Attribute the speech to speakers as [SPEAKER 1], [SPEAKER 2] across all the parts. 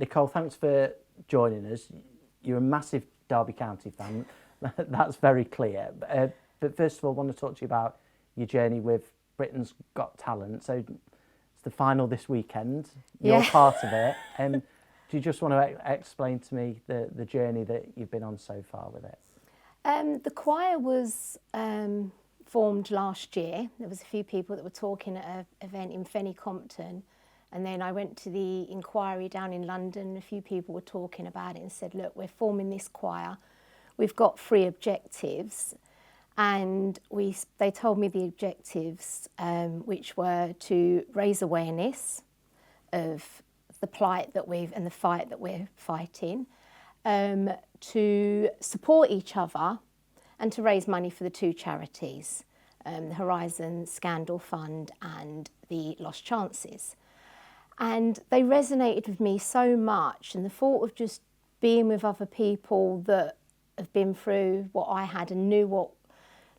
[SPEAKER 1] Nicole, thanks for joining us. You're a massive Derby County fan. That's very clear. But first of all, I want to talk to you about your journey with Britain's Got Talent. So it's the final this weekend. You're part of it. Do you just want to explain to me the journey that you've been on so far with it?
[SPEAKER 2] The choir was formed last year. There was a few people that were talking at an event in Fenny Compton, and then I went to the inquiry down in London. A few people were talking about it and said, look, we're forming this choir. We've got 3 objectives, and they told me the objectives, which were to raise awareness of the plight that and the fight that we're fighting, to support each other, and to raise money for the 2 charities, the Horizon Scandal Fund and the Lost Chances. And they resonated with me so much, and the thought of just being with other people that have been through what I had and knew what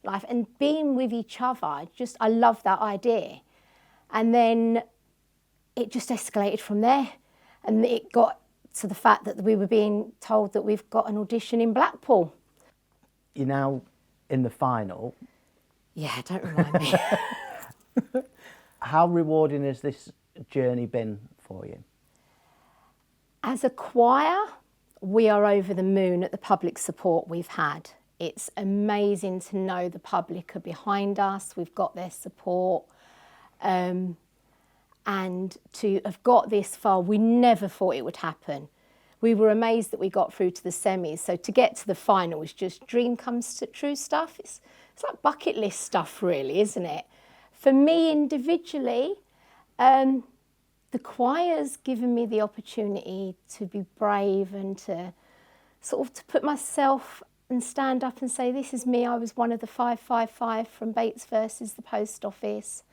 [SPEAKER 2] life, and being with each other, I love that idea. And then it just escalated from there, and it got to the fact that we were being told that we've got an audition in Blackpool.
[SPEAKER 1] You're now in the final.
[SPEAKER 2] Yeah, don't remind me.
[SPEAKER 1] How rewarding has this journey been for you?
[SPEAKER 2] As a choir, we are over the moon at the public support we've had. It's amazing to know the public are behind us. We've got their support. And to have got this far, we never thought it would happen. We were amazed that we got through to the semis. So to get to the final is just dream comes true stuff. It's like bucket list stuff, really, isn't it? For me individually, the choir's given me the opportunity to be brave and to sort of to put myself and stand up and say, this is me. I was one of the 555 from Bates versus the Post Office.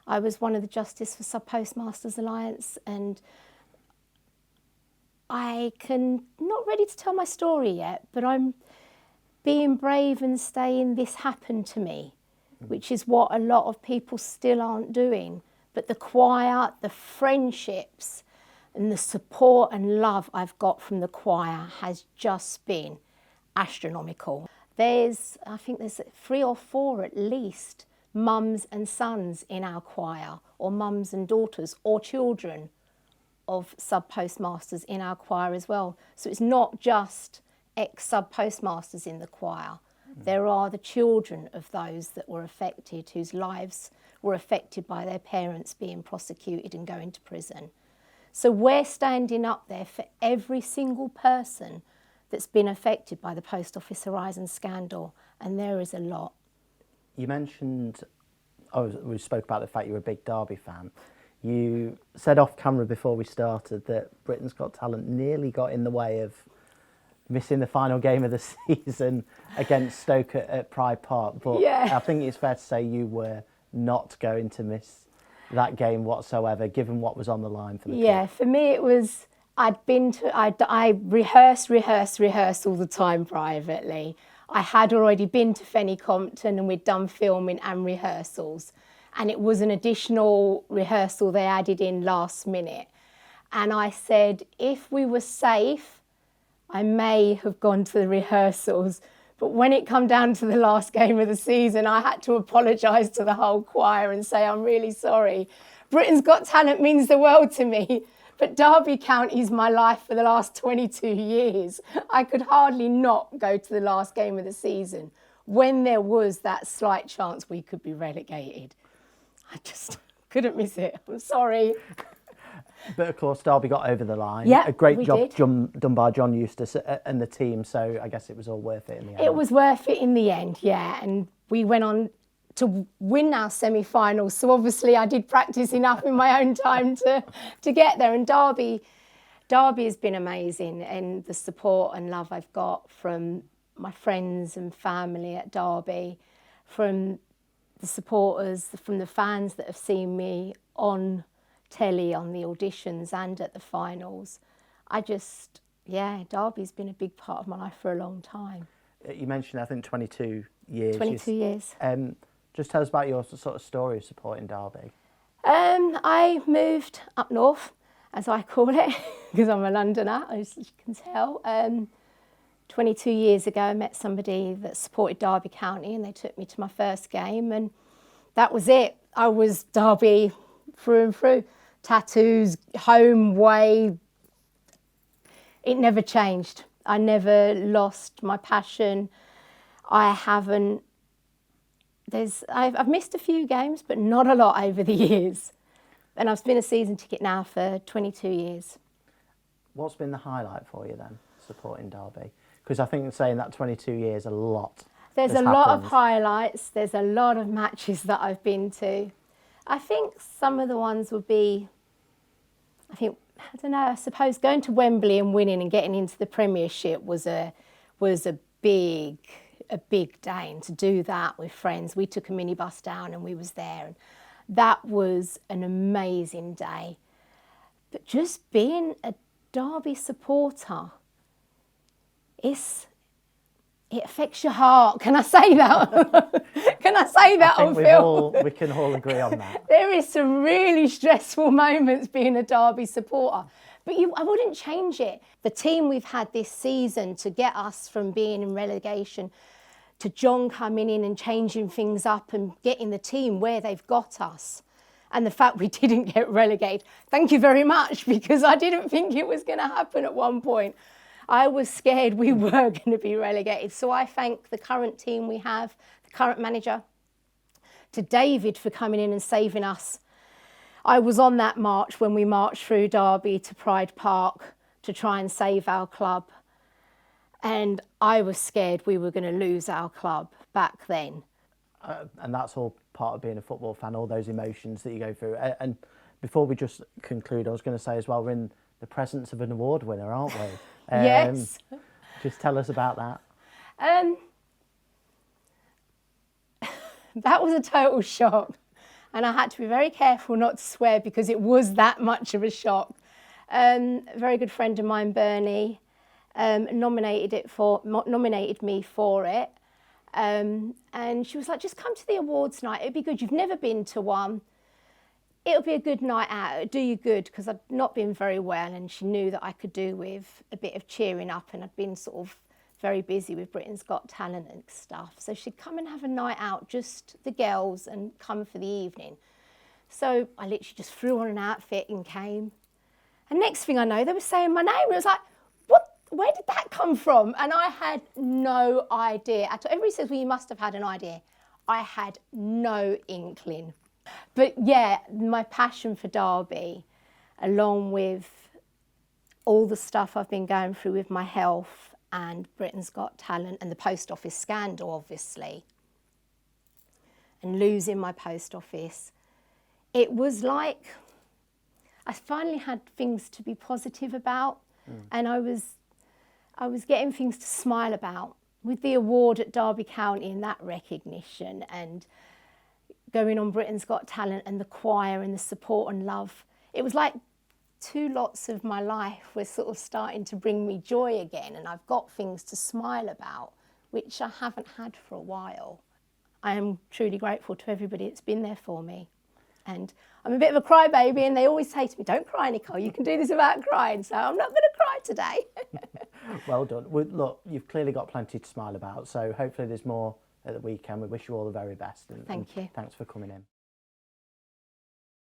[SPEAKER 2] I was one of the Justice for Sub-Postmasters Alliance, and not ready to tell my story yet, but I'm being brave and saying this happened to me, which is what a lot of people still aren't doing. But the choir, the friendships and the support and love I've got from the choir has just been astronomical. I think there's 3 or 4 at least mums and sons in our choir, or mums and daughters, or children of sub-postmasters in our choir as well. So it's not just ex-sub-postmasters in the choir. There are the children of those that were affected, whose lives were affected by their parents being prosecuted and going to prison. So we're standing up there for every single person that's been affected by the Post Office Horizon scandal, and there is a lot.
[SPEAKER 1] You mentioned, we spoke about the fact you were a big Derby fan. You said off camera before we started that Britain's Got Talent nearly got in the way of missing the final game of the season against Stoke at Pride Park, but yeah. I think it's fair to say you were not going to miss that game whatsoever, given what was on the line for the club.
[SPEAKER 2] Yeah, for me it was, I rehearsed all the time privately. I had already been to Fenny Compton and we'd done filming and rehearsals, and it was an additional rehearsal they added in last minute. And I said, if we were safe, I may have gone to the rehearsals, but when it come down to the last game of the season, I had to apologise to the whole choir and say, I'm really sorry. Britain's Got Talent means the world to me, but Derby County's my life for the last 22 years. I could hardly not go to the last game of the season when there was that slight chance we could be relegated. I just couldn't miss it. I'm sorry.
[SPEAKER 1] But of course, Derby got over the line.
[SPEAKER 2] Yeah,
[SPEAKER 1] a great job done by John Eustace and the team. So I guess it was all worth it in the end.
[SPEAKER 2] It was worth it in the end, yeah. And we went on to win our semi-finals. So obviously I did practice enough in my own time to get there. And Derby has been amazing, and the support and love I've got from my friends and family at Derby, from the supporters, from the fans that have seen me on telly, on the auditions and at the finals. Derby's been a big part of my life for a long time.
[SPEAKER 1] You mentioned, I think, 22 years.
[SPEAKER 2] 22 years.
[SPEAKER 1] Just tell us about your sort of story of supporting Derby.
[SPEAKER 2] I moved up north as I call it, because I'm a Londoner, as you can tell. 22 years ago, I met somebody that supported Derby County, and they took me to my first game, and that was it. I was Derby through and through. Tattoos, home, way. It never changed. I never lost my passion. I've missed a few games, but not a lot over the years. And I've been a season ticket now for 22 years.
[SPEAKER 1] What's been the highlight for you then, supporting Derby? Because I think saying that 22 years, a lot.
[SPEAKER 2] There's a lot of highlights. There's a lot of matches that I've been to. I think some of the ones would be, I don't know, I suppose going to Wembley and winning and getting into the Premiership was a big day. And to do that with friends, we took a minibus down and we was there. And that was an amazing day. But just being a Derby supporter, it affects your heart. Can I say that? Can I say that on film?
[SPEAKER 1] We can all agree on that.
[SPEAKER 2] There is some really stressful moments being a Derby supporter, but I wouldn't change it. The team we've had this season to get us from being in relegation to John coming in and changing things up and getting the team where they've got us. And the fact we didn't get relegated, thank you very much, because I didn't think it was going to happen at one point. I was scared we were going to be relegated. So I thank the current team we have, the current manager, to David for coming in and saving us. I was on that march when we marched through Derby to Pride Park to try and save our club. And I was scared we were going to lose our club back then.
[SPEAKER 1] And that's all part of being a football fan, all those emotions that you go through. And before we just conclude, I was going to say as well, we're in the presence of an award winner, aren't we?
[SPEAKER 2] Yes.
[SPEAKER 1] Just tell us about that.
[SPEAKER 2] That was a total shock. And I had to be very careful not to swear because it was that much of a shock. A very good friend of mine, Bernie, nominated me for it. And she was like, just come to the awards night. It'd be good. You've never been to one. It'll be a good night out. It'll do you good, because I'd not been very well, and she knew that I could do with a bit of cheering up, and I'd been sort of very busy with Britain's Got Talent and stuff. So she'd come and have a night out, just the girls, and come for the evening. So I literally just threw on an outfit and came. And next thing I know, they were saying my name. It was like, what? Where did that come from? And I had no idea. Everybody says, well, you must have had an idea. I had no inkling. But yeah, my passion for Derby, along with all the stuff I've been going through with my health and Britain's Got Talent and the post office scandal, obviously, and losing my post office, it was like I finally had things to be positive about, and I was getting things to smile about. With the award at Derby County and that recognition, and going on Britain's Got Talent and the choir and the support and love. It was like two lots of my life were sort of starting to bring me joy again, and I've got things to smile about, which I haven't had for a while. I am truly grateful to everybody that's been there for me. And I'm a bit of a crybaby, and they always say to me, don't cry, Nicole, you can do this without crying. So I'm not going to cry today.
[SPEAKER 1] Well done. Well, look, you've clearly got plenty to smile about, so hopefully there's more at the weekend. We wish you all the very best.
[SPEAKER 2] Thank you.
[SPEAKER 1] Thanks for coming in.